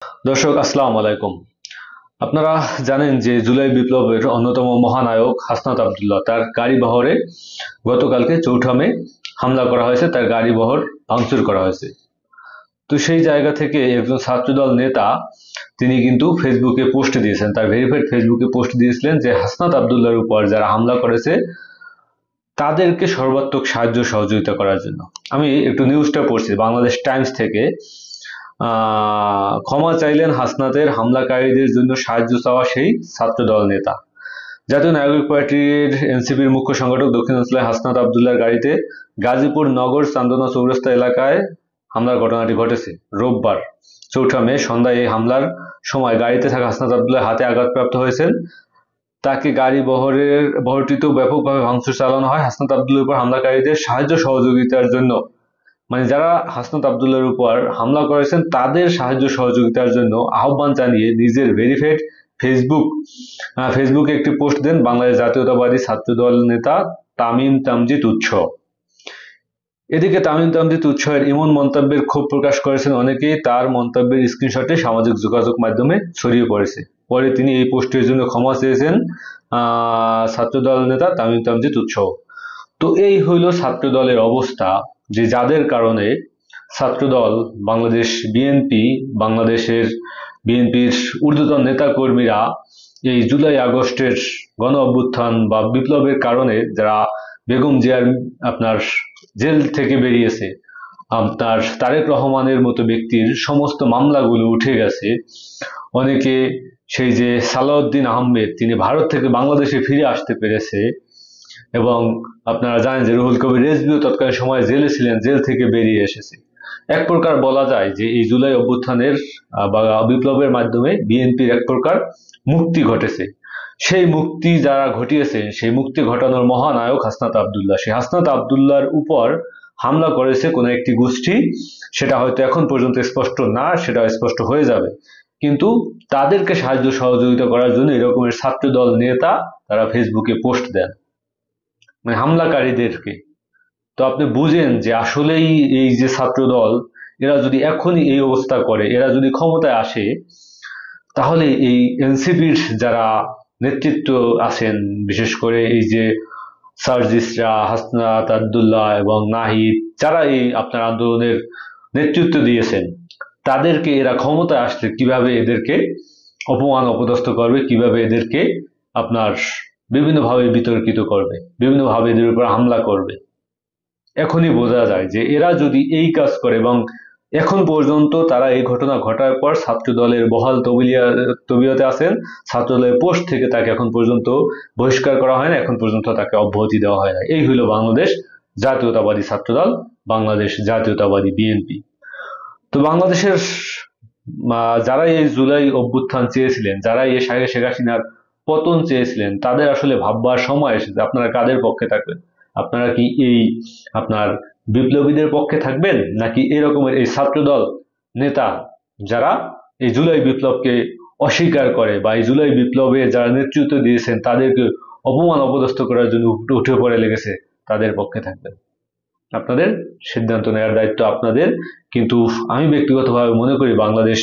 দর্শক আসসালামু আলাইকুম। আপনারা জানেন যে জুলাই বিপ্লবের অন্যতম মহানায়ক হাসনাত আবদুল্লাহ তার গাড়ি বহরে গতকালকে ৪ঠা মে হামলা করা হয়েছে, তার গাড়ি বহর ভাঙচুর করা হয়েছে। তো সেই জায়গা থেকে একজন ছাত্রদল নেতা তিনি কিন্তু ফেসবুকে পোস্ট দিয়েছেন, তার ভেরিফাইড ফেসবুকে পোস্ট দিয়েছিলেন যে হাসনাত আবদুল্লাহর উপর যারা হামলা করেছে তাদেরকে সর্বাত্মক সাহায্য সহযোগিতা করার জন্য। আমি একটু নিউজটা পড়ছি বাংলাদেশ টাইমস থেকে। ক্ষমা চাইলেন হাসনাতের হামলাকারীদের জন্য সাহায্য চাওয়া সেই ছাত্রদল নেতা। জাতীয় নাগরিক পার্টির এনসিপির মুখ্য সংগঠক দক্ষিণাঞ্চলে হাসনাত আবদুল্লাহর গাড়িতে গাজীপুর নগর চান্দনা চৌরাস্তা এলাকায় হামলার ঘটনাটি ঘটেছে রোববার ৪ঠা মে সন্ধ্যায়। এই হামলার সময় গাড়িতে থাকা হাসনাত আবদুল্লাহ হাতে আঘাতপ্রাপ্ত হয়েছেন, তাকে গাড়ি বহরটিতেও ব্যাপকভাবে ভাঙচুর চালানো হয়। হাসনাত আবদুল্লাহর উপর হামলাকারীদের সাহায্য সহযোগিতার জন্য, মানে যারা হাসনাত আবদুল্লাহর উপর হামলা করেছেন তাদের সাহায্য সহযোগিতার জন্য আহ্বান জানিয়ে নিজের ভেরিফাইড ফেসবুকে একটি পোস্ট দেন বাংলাদেশ জাতীয়তাবাদী ছাত্রদল নেতা তামিম তামজিদ উৎস। এদিকে তামিম তামজিদ উৎসের এমন মন্তব্যের ক্ষোভ প্রকাশ করেছেন অনেকেই, তার মন্তব্যের স্ক্রিনশটে সামাজিক যোগাযোগ মাধ্যমে ছড়িয়ে পড়েছে। পরে তিনি এই পোস্টের জন্য ক্ষমা চেয়েছেন ছাত্রদল নেতা তামিম তামজিদ উৎস। তো এই হইল ছাত্রদলের অবস্থা, যে যাদের কারণে ছাত্রদল, বাংলাদেশ বিএনপি, বাংলাদেশের বিএনপির ঊর্ধ্বতন নেতাকর্মীরা এই জুলাই আগস্টের গণ অভ্যুত্থান বা বিপ্লবের কারণে যারা বেগম জিয়ার আপনার জেল থেকে বেরিয়েছে, আপনার তারেক রহমানের মতো ব্যক্তির সমস্ত মামলাগুলো উঠে গেছে। অনেকে সেই যে সালাউদ্দিন আহমেদ, তিনি ভারত থেকে বাংলাদেশে ফিরে আসতে পেরেছে, এবং আপনারা জানেন যে রুহুল কবির রেজভিও তৎকালীন সময় জেলে ছিলেন, জেল থেকে বেরিয়ে এসেছে। এক প্রকার বলা যায় যে এই জুলাই অভ্যুত্থানের বা বিপ্লবের মাধ্যমে বিএনপির এক প্রকার মুক্তি ঘটেছে। সেই মুক্তি যারা ঘটিয়েছে, সেই মুক্তি ঘটানোর মহানায়ক হাসনাত আবদুল্লাহ। সেই হাসনাত আবদুল্লাহর উপর হামলা করেছে কোনো একটি গোষ্ঠী, সেটা হয়তো এখন পর্যন্ত স্পষ্ট না, সেটা স্পষ্ট হয়ে যাবে। কিন্তু তাদেরকে সাহায্য সহযোগিতা করার জন্য এরকমের ছাত্রদল নেতা তারা ফেসবুকে পোস্ট দেন, মানে হামলাকারীদেরকে। তো আপনি বুঝেন যে আসলেই এই যে ছাত্রদল, এরা যদি এখনই এই অবস্থা করে, এরা যদি ক্ষমতায় আসে, তাহলে এই এনসিপির যারা নেতৃত্ব আছেন, বিশেষ করে এই যে সার্জিসরা, হাসনাত আবদুল্লাহ এবং নাহিদ, যারা এই আপনার আন্দোলনের নেতৃত্ব দিয়েছেন, তাদেরকে এরা ক্ষমতায় আসলে কিভাবে এদেরকে অপমান অপদস্থ করবে, কিভাবে এদেরকে আপনার বিভিন্নভাবে বিতর্কিত করবে, বিভিন্নভাবে এদের উপর হামলা করবে, এখনই বোঝা যায় যে এরা যদি এই কাজ করে। এবং এখন পর্যন্ত তারা এই ঘটনা ঘটার পর ছাত্রদলের বহাল তবিয়তে আছেন। ছাত্রদলের পোস্ট থেকে তাকে এখন পর্যন্ত বহিষ্কার করা হয় না, এখন পর্যন্ত তাকে অব্যাহতি দেওয়া হয় না। এই হইল বাংলাদেশ জাতীয়তাবাদী ছাত্রদল, বাংলাদেশ জাতীয়তাবাদী বিএনপি। তো বাংলাদেশের যারা এই জুলাই অভ্যুত্থান চেয়েছিলেন, যারা এই শেখ হাসিনার পতন চেয়েছিলেন, তাদের আসলে ভাববার সময় এসেছে আপনারা কাদের পক্ষে থাকবেন। আপনারা কি এই আপনার বিপ্লবীদের পক্ষে থাকবেন, নাকি এরকমের এই ছাত্রদল নেতা যারা এই জুলাই বিপ্লবকে অস্বীকার করে, বা এই জুলাই বিপ্লবে যারা নেতৃত্ব দিয়েছেন তাদেরকে অপমান অপদস্থ করার জন্য উঠে পড়ে লেগেছে, তাদের পক্ষে থাকবেন। আপনাদের সিদ্ধান্ত নেওয়ার দায়িত্ব আপনাদের। কিন্তু আমি ব্যক্তিগতভাবে মনে করি বাংলাদেশ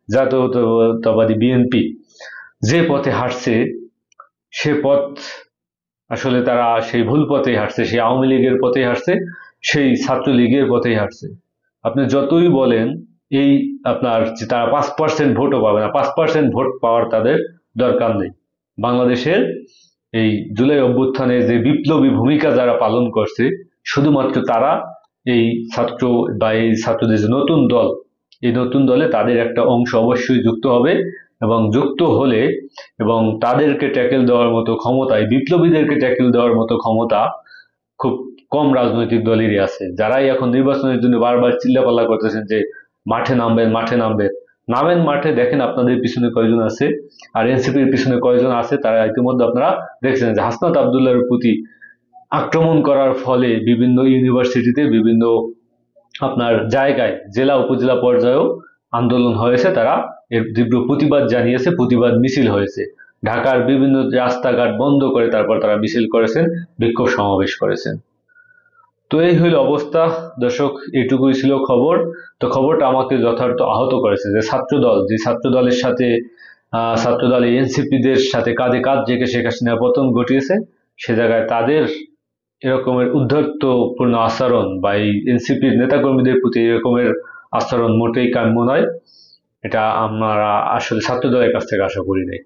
জাতীয়তাবাদী বিএনপি যে পথে হাঁটছে, সে পথ আসলে তারা সেই ভুল পথেই হাঁটছে, সেই আওয়ামী লীগের পথেই হাঁটছে, সেই ছাত্রলীগের পথেই হাঁটছে। আপনি যতই বলেন এই আপনার যে তারা 5% ভোটও পাবে না, 5% ভোট পাওয়ার তাদের দরকার নেই। বাংলাদেশের এই জুলাই অভ্যুত্থানে যে বিপ্লবী ভূমিকা যারা পালন করছে, শুধুমাত্র তারা এই ছাত্র বা এই ছাত্রদের যে নতুন দল, এই নতুন দলে তাদের একটা অংশ অবশ্যই যুক্ত হবে, এবং যুক্ত হলে এবং তাদেরকে ট্যাকেল দেওয়ার মতো ক্ষমতা, এই বিপ্লবীদেরকে ট্যাকেল দেওয়ার মতো ক্ষমতা খুব কম রাজনৈতিক দলেরই আছে। যারাই এখন নির্বাচনের জন্য বারবার চিল্লাপাল্লা করতেছেন যে মাঠে নামবেন, মাঠে নামবেন, নামেন মাঠে, দেখেন আপনাদের পিছনে কয়জন আছে আর এনসিপির পিছনে কয়জন আছে। তারা ইতিমধ্যে আপনারা দেখছেন যে হাসনাত আবদুল্লাহর প্রতি আক্রমণ করার ফলে বিভিন্ন ইউনিভার্সিটিতে, বিভিন্ন আপনার জায়গায়, জেলা উপজেলা পর্যায়েও আন্দোলন হয়েছে, তারা এর তীব্র প্রতিবাদ জানিয়েছে, প্রতিবাদ মিছিল হয়েছে। ঢাকার বিভিন্ন রাস্তাঘাট বন্ধ করে তারপর তারা মিছিল করেছেন, বিক্ষোভ সমাবেশ করেছেন। তো তো এই হইল অবস্থা দর্শক, এটুকুই ছিল খবর। তো খবরটা আমাকে যথার্থ আহত করেছে যে ছাত্রদলের সাথে ছাত্রদল এনসিপিদের সাথে কাঁধে কাঁধ রেখে শেখ হাসিনার পতন ঘটিয়েছে, সে জায়গায় তাদের এরকমের উদ্ধর্তপূর্ণ আচরণ বা এই এনসিপির নেতাকর্মীদের প্রতি এরকমের আচরণ মোটেই কাম্য নয়। এটা আমরা আসলে ছাত্রদলের কাছ থেকে আশা করি নাই।